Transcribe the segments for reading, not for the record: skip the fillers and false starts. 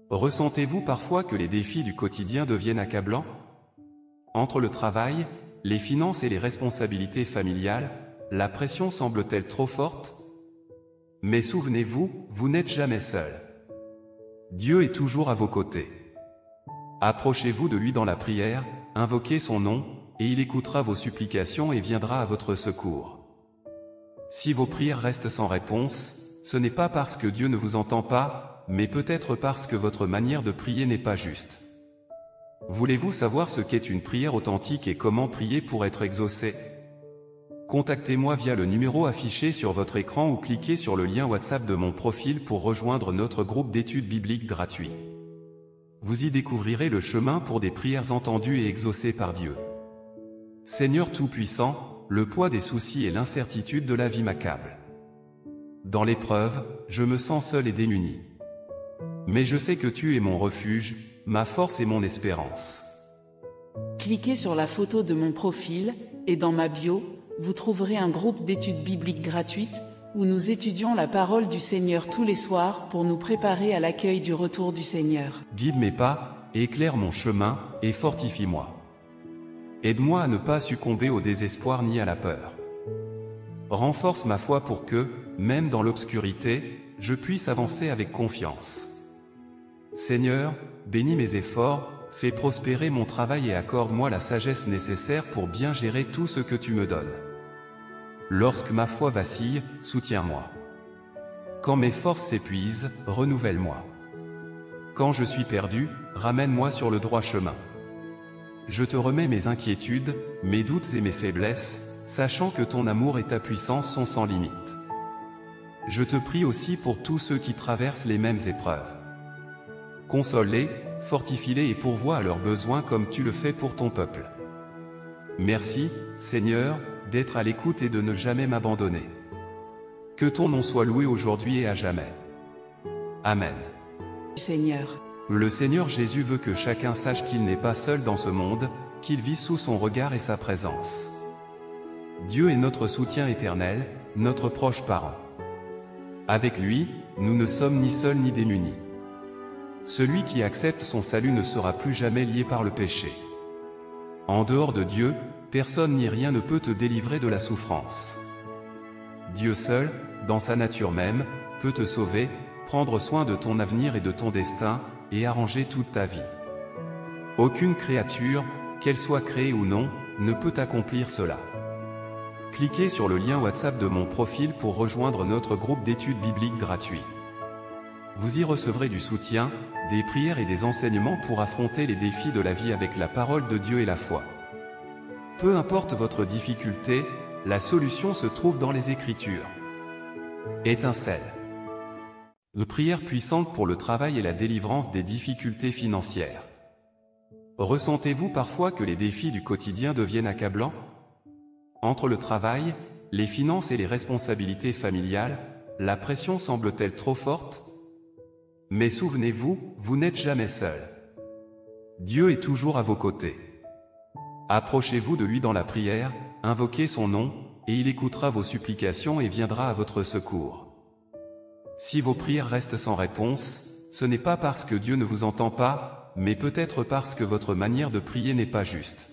Ressentez-vous parfois que les défis du quotidien deviennent accablants? Entre le travail, les finances et les responsabilités familiales, la pression semble-t-elle trop forte? Mais souvenez-vous, vous n'êtes jamais seul. Dieu est toujours à vos côtés. Approchez-vous de lui dans la prière, invoquez son nom, et il écoutera vos supplications et viendra à votre secours. Si vos prières restent sans réponse, ce n'est pas parce que Dieu ne vous entend pas, mais peut-être parce que votre manière de prier n'est pas juste. Voulez-vous savoir ce qu'est une prière authentique et comment prier pour être exaucé? Contactez-moi via le numéro affiché sur votre écran ou cliquez sur le lien WhatsApp de mon profil pour rejoindre notre groupe d'études bibliques gratuit. Vous y découvrirez le chemin pour des prières entendues et exaucées par Dieu. Seigneur Tout-Puissant, le poids des soucis et l'incertitude de la vie m'accablent. Dans l'épreuve, je me sens seul et démuni. Mais je sais que tu es mon refuge, ma force et mon espérance. Cliquez sur la photo de mon profil, et dans ma bio, vous trouverez un groupe d'études bibliques gratuites, où nous étudions la parole du Seigneur tous les soirs pour nous préparer à l'accueil du retour du Seigneur. Guide mes pas, éclaire mon chemin, et fortifie-moi. Aide-moi à ne pas succomber au désespoir ni à la peur. Renforce ma foi pour que, même dans l'obscurité, je puisse avancer avec confiance. Seigneur, bénis mes efforts, fais prospérer mon travail et accorde-moi la sagesse nécessaire pour bien gérer tout ce que tu me donnes. Lorsque ma foi vacille, soutiens-moi. Quand mes forces s'épuisent, renouvelle-moi. Quand je suis perdu, ramène-moi sur le droit chemin. Je te remets mes inquiétudes, mes doutes et mes faiblesses, sachant que ton amour et ta puissance sont sans limite. Je te prie aussi pour tous ceux qui traversent les mêmes épreuves. Console-les, fortifie-les et pourvois à leurs besoins comme tu le fais pour ton peuple. Merci, Seigneur, d'être à l'écoute et de ne jamais m'abandonner. Que ton nom soit loué aujourd'hui et à jamais. Amen. Seigneur. Le Seigneur Jésus veut que chacun sache qu'il n'est pas seul dans ce monde, qu'il vit sous son regard et sa présence. Dieu est notre soutien éternel, notre proche parent. Avec lui, nous ne sommes ni seuls ni démunis. Celui qui accepte son salut ne sera plus jamais lié par le péché. En dehors de Dieu, personne ni rien ne peut te délivrer de la souffrance. Dieu seul, dans sa nature même, peut te sauver, prendre soin de ton avenir et de ton destin, et arranger toute ta vie. Aucune créature, qu'elle soit créée ou non, ne peut accomplir cela. Cliquez sur le lien WhatsApp de mon profil pour rejoindre notre groupe d'études bibliques gratuit. Vous y recevrez du soutien, des prières et des enseignements pour affronter les défis de la vie avec la parole de Dieu et la foi. Peu importe votre difficulté, la solution se trouve dans les Écritures. Étincelle. Une prière puissante pour le travail et la délivrance des difficultés financières. Ressentez-vous parfois que les défis du quotidien deviennent accablants? Entre le travail, les finances et les responsabilités familiales, la pression semble-t-elle trop forte? Mais souvenez-vous, vous n'êtes jamais seul. Dieu est toujours à vos côtés. Approchez-vous de lui dans la prière, invoquez son nom, et il écoutera vos supplications et viendra à votre secours. Si vos prières restent sans réponse, ce n'est pas parce que Dieu ne vous entend pas, mais peut-être parce que votre manière de prier n'est pas juste.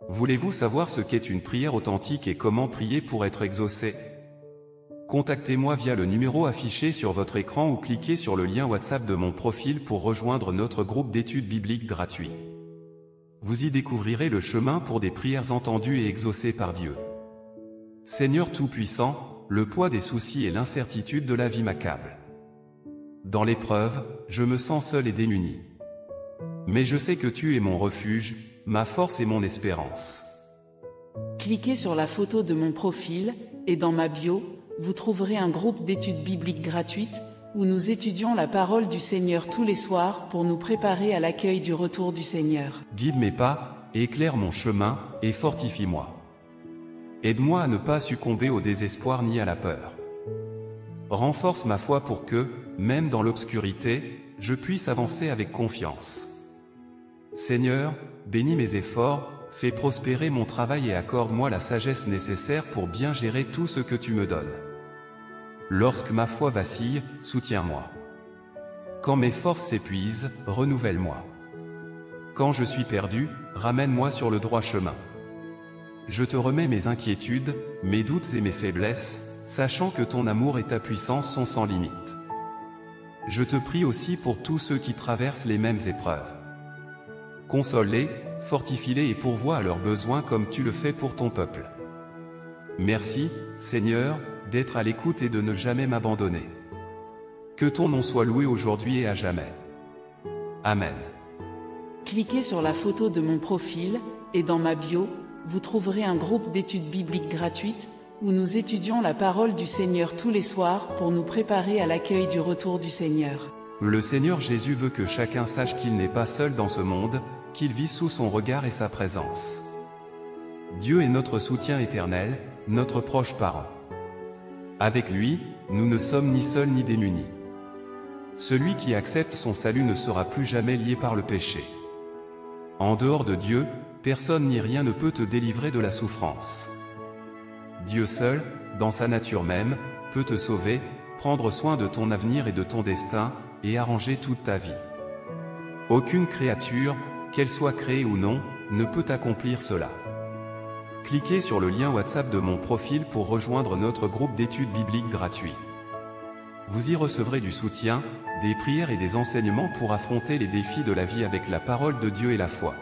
Voulez-vous savoir ce qu'est une prière authentique et comment prier pour être exaucé? Contactez-moi via le numéro affiché sur votre écran ou cliquez sur le lien WhatsApp de mon profil pour rejoindre notre groupe d'études bibliques gratuit. Vous y découvrirez le chemin pour des prières entendues et exaucées par Dieu. Seigneur Tout-Puissant, le poids des soucis et l'incertitude de la vie m'accablent. Dans l'épreuve, je me sens seul et démuni. Mais je sais que tu es mon refuge, ma force et mon espérance. Cliquez sur la photo de mon profil, et dans ma bio, vous trouverez un groupe d'études bibliques gratuites, où nous étudions la parole du Seigneur tous les soirs pour nous préparer à l'accueil du retour du Seigneur. Guide mes pas, éclaire mon chemin, et fortifie-moi. Aide-moi à ne pas succomber au désespoir ni à la peur. Renforce ma foi pour que, même dans l'obscurité, je puisse avancer avec confiance. Seigneur, bénis mes efforts, fais prospérer mon travail et accorde-moi la sagesse nécessaire pour bien gérer tout ce que tu me donnes. Lorsque ma foi vacille, soutiens-moi. Quand mes forces s'épuisent, renouvelle-moi. Quand je suis perdu, ramène-moi sur le droit chemin. Je te remets mes inquiétudes, mes doutes et mes faiblesses, sachant que ton amour et ta puissance sont sans limite. Je te prie aussi pour tous ceux qui traversent les mêmes épreuves. Console-les, fortifie-les et pourvois à leurs besoins comme tu le fais pour ton peuple. Merci, Seigneur, d'être à l'écoute et de ne jamais m'abandonner. Que ton nom soit loué aujourd'hui et à jamais. Amen. Cliquez sur la photo de mon profil, et dans ma bio, vous trouverez un groupe d'études bibliques gratuites, où nous étudions la parole du Seigneur tous les soirs pour nous préparer à l'accueil du retour du Seigneur. Le Seigneur Jésus veut que chacun sache qu'il n'est pas seul dans ce monde, qu'il vit sous son regard et sa présence. Dieu est notre soutien éternel, notre proche parent. Avec lui, nous ne sommes ni seuls ni démunis. Celui qui accepte son salut ne sera plus jamais lié par le péché. En dehors de Dieu, personne ni rien ne peut te délivrer de la souffrance. Dieu seul, dans sa nature même, peut te sauver, prendre soin de ton avenir et de ton destin, et arranger toute ta vie. Aucune créature, qu'elle soit créée ou non, ne peut accomplir cela. Cliquez sur le lien WhatsApp de mon profil pour rejoindre notre groupe d'études bibliques gratuit. Vous y recevrez du soutien, des prières et des enseignements pour affronter les défis de la vie avec la parole de Dieu et la foi.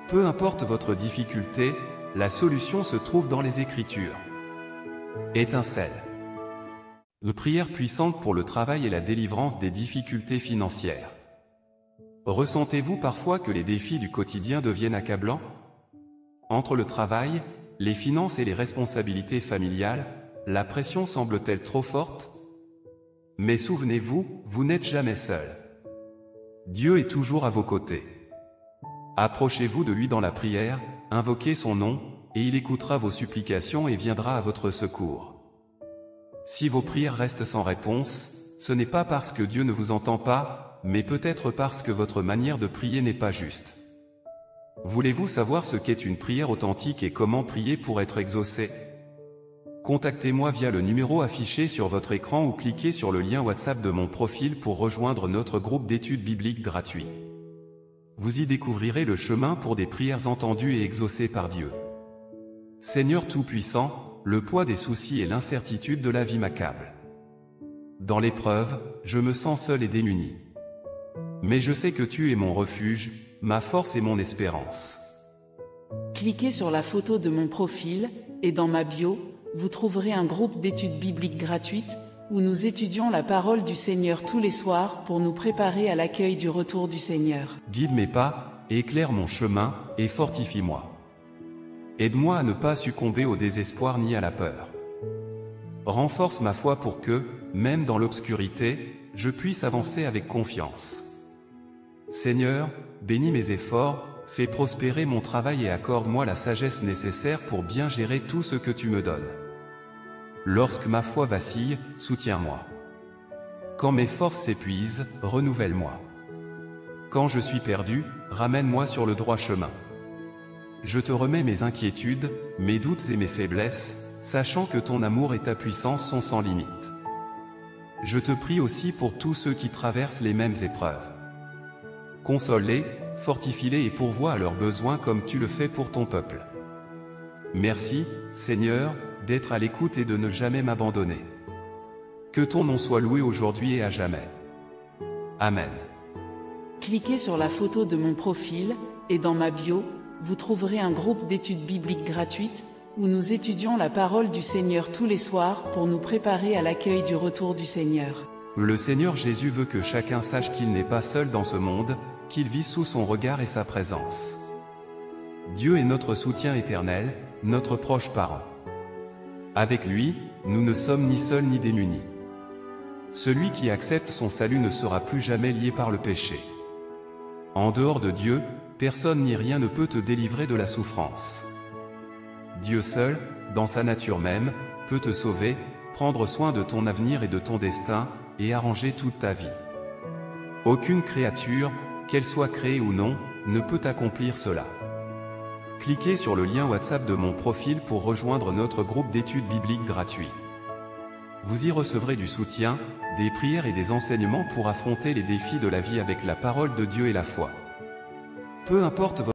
Peu importe votre difficulté, la solution se trouve dans les Écritures. Étincelle. Une prière puissante pour le travail et la délivrance des difficultés financières. Ressentez-vous parfois que les défis du quotidien deviennent accablants? Entre le travail, les finances et les responsabilités familiales, la pression semble-t-elle trop forte? Mais souvenez-vous, vous n'êtes jamais seul. Dieu est toujours à vos côtés. Approchez-vous de lui dans la prière, invoquez son nom, et il écoutera vos supplications et viendra à votre secours. Si vos prières restent sans réponse, ce n'est pas parce que Dieu ne vous entend pas, mais peut-être parce que votre manière de prier n'est pas juste. Voulez-vous savoir ce qu'est une prière authentique et comment prier pour être exaucé? Contactez-moi via le numéro affiché sur votre écran ou cliquez sur le lien WhatsApp de mon profil pour rejoindre notre groupe d'études bibliques gratuit. Vous y découvrirez le chemin pour des prières entendues et exaucées par Dieu. Seigneur Tout-Puissant, le poids des soucis et l'incertitude de la vie m'accablent. Dans l'épreuve, je me sens seul et démuni. Mais je sais que tu es mon refuge, ma force et mon espérance. Cliquez sur la photo de mon profil, et dans ma bio, vous trouverez un groupe d'études bibliques gratuites, où nous étudions la parole du Seigneur tous les soirs pour nous préparer à l'accueil du retour du Seigneur. Guide mes pas, éclaire mon chemin, et fortifie-moi. Aide-moi à ne pas succomber au désespoir ni à la peur. Renforce ma foi pour que, même dans l'obscurité, je puisse avancer avec confiance. Seigneur, bénis mes efforts, fais prospérer mon travail et accorde-moi la sagesse nécessaire pour bien gérer tout ce que tu me donnes. Lorsque ma foi vacille, soutiens-moi. Quand mes forces s'épuisent, renouvelle-moi. Quand je suis perdu, ramène-moi sur le droit chemin. Je te remets mes inquiétudes, mes doutes et mes faiblesses, sachant que ton amour et ta puissance sont sans limite. Je te prie aussi pour tous ceux qui traversent les mêmes épreuves. Console-les, fortifie-les et pourvois à leurs besoins comme tu le fais pour ton peuple. Merci, Seigneur, d'être à l'écoute et de ne jamais m'abandonner. Que ton nom soit loué aujourd'hui et à jamais. Amen. Cliquez sur la photo de mon profil, et dans ma bio, vous trouverez un groupe d'études bibliques gratuites, où nous étudions la parole du Seigneur tous les soirs pour nous préparer à l'accueil du retour du Seigneur. Le Seigneur Jésus veut que chacun sache qu'il n'est pas seul dans ce monde, qu'il vit sous son regard et sa présence. Dieu est notre soutien éternel, notre proche parent. Avec lui, nous ne sommes ni seuls ni démunis. Celui qui accepte son salut ne sera plus jamais lié par le péché. En dehors de Dieu, personne ni rien ne peut te délivrer de la souffrance. Dieu seul, dans sa nature même, peut te sauver, prendre soin de ton avenir et de ton destin, et arranger toute ta vie. Aucune créature, qu'elle soit créée ou non, ne peut accomplir cela. Cliquez sur le lien WhatsApp de mon profil pour rejoindre notre groupe d'études bibliques gratuit. Vous y recevrez du soutien, des prières et des enseignements pour affronter les défis de la vie avec la parole de Dieu et la foi. Peu importe